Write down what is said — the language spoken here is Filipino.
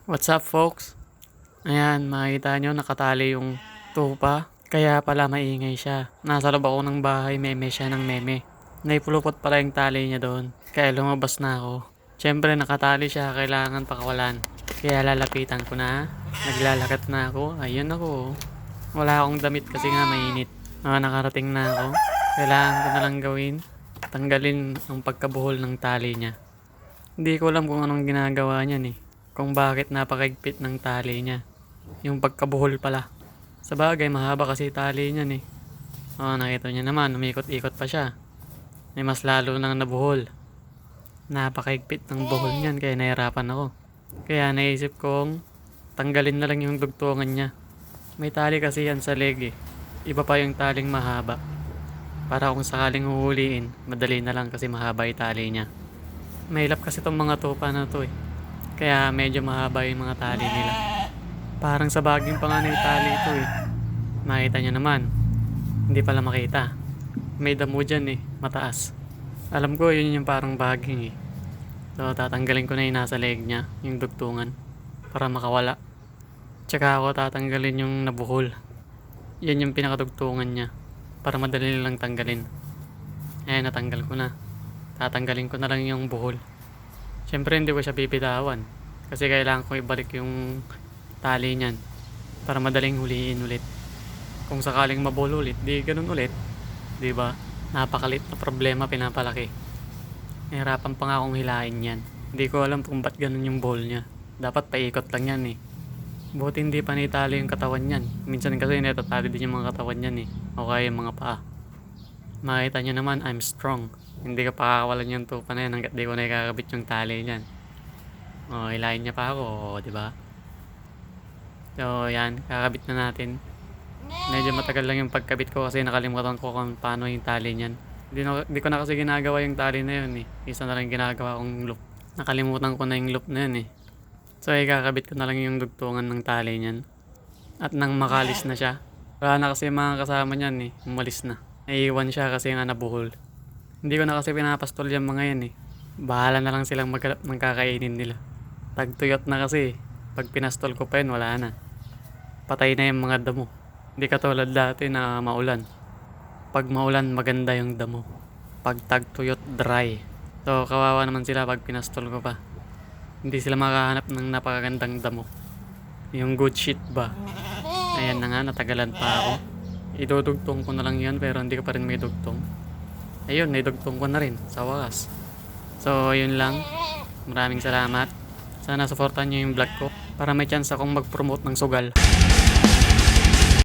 What's up, folks? Ayan, makikita nyo nakatali yung tupa. Kaya pala maingay siya. Nasa loob ako ng bahay, meme siya ng meme. Naipulupot pala yung tali niya doon. Kaya lumabas na ako. Siyempre nakatali siya, kailangan pakawalan. Kaya lalapitan ko na. Naglalakat na ako. Ayun ako. Wala akong damit kasi nga mainit. Nakarating na ako. Kailangan ko na lang gawin. Tanggalin ang pagkabuhol ng tali niya. Hindi ko alam kung anong ginagawa niyan eh. Kung bakit napakaigpit ng tali niya. Yung pagkabuhol pala. Sa bagay, mahaba kasi tali niyan eh. Nakita niya naman, umikot-ikot pa siya. May mas lalo nang nabuhol. Napakaigpit ng buhol niyan, kaya nahirapan ako. Kaya naisip kong tanggalin na lang yung dugtungan niya. May tali kasi yan sa leg eh. Iba pa yung taling mahaba. Para kung sakaling huhuliin, madali na lang kasi mahaba yung tali niya. Mahilap kasi tong mga tupa na to eh. Kaya medyo mahaba yung mga tali nila. Parang sa baging pa nga na yung tali ito eh. Makita nyo naman. Hindi pala makita. May damo dyan eh, mataas. Alam ko yun yung parang baging eh. So tatanggalin ko na yung nasa leg niya, yung dugtungan. Para makawala. Tsaka ako tatanggalin yung nabuhol. Yan yung pinakadugtungan niya. Para madali nilang tanggalin. Ayan, natanggal ko na. Tatanggalin ko na lang yung buhol. Siyempre hindi ko siya bibitawan. Kasi kailangan ko ibalik yung tali niyan. Para madaling huliin ulit. Kung sakaling mabuhol ulit, di ganun ulit. Diba? Napakalit na problema pinapalaki. Nahirapan pa nga akong hilain yan. Hindi ko alam kung ba't ganun yung buhol niya. Dapat paikot lang yan eh. Buti hindi pa nitali yung katawan yan. Minsan kasi natatali din yung mga katawan yan eh. O kaya yung mga paa. Makita nyo naman, I'm strong. Hindi ka pakakawalan yung tupa na yan hanggat di ko na ikakabit yung tali niyan. Hilahin niya pa ako, di ba? So, yan, kakabit na natin. Medyo matagal lang yung pagkabit ko kasi nakalimutan ko kung paano yung tali niyan. Di ko na kasi ginagawa yung tali na yun eh. Isa na lang ginagawa kong loop. Nakalimutan ko na yung loop na yun eh. So, ikakabit ko na lang yung dugtungan ng tali niyan. At nang makalis na siya. Wala na kasi mga kasama niyan eh. Umalis na. Naiiwan siya kasi nga nabuhol. Hindi ko na kasi pinapastol yung mga yan eh. Bahala na lang silang maghanap ng kakainin nila. Tagtuyot na kasi. Pag pinastol ko pa yun, wala na. Patay na yung mga damo. Hindi katulad dati na maulan. Pag maulan, maganda yung damo. Pag tagtuyot, dry. So, kawawa naman sila pag pinastol ko pa. Hindi sila makahanap ng napakagandang damo. Yung good shit ba? Ayan na nga, natagalan pa ako. Idudugtong ko na lang yan pero hindi ko pa rin may dugtong. Ayun, naidugtong ko na rin sa wakas. So, yun lang. Maraming salamat. Sana supportan nyo yung vlog ko para may chance akong mag-promote ng sugal.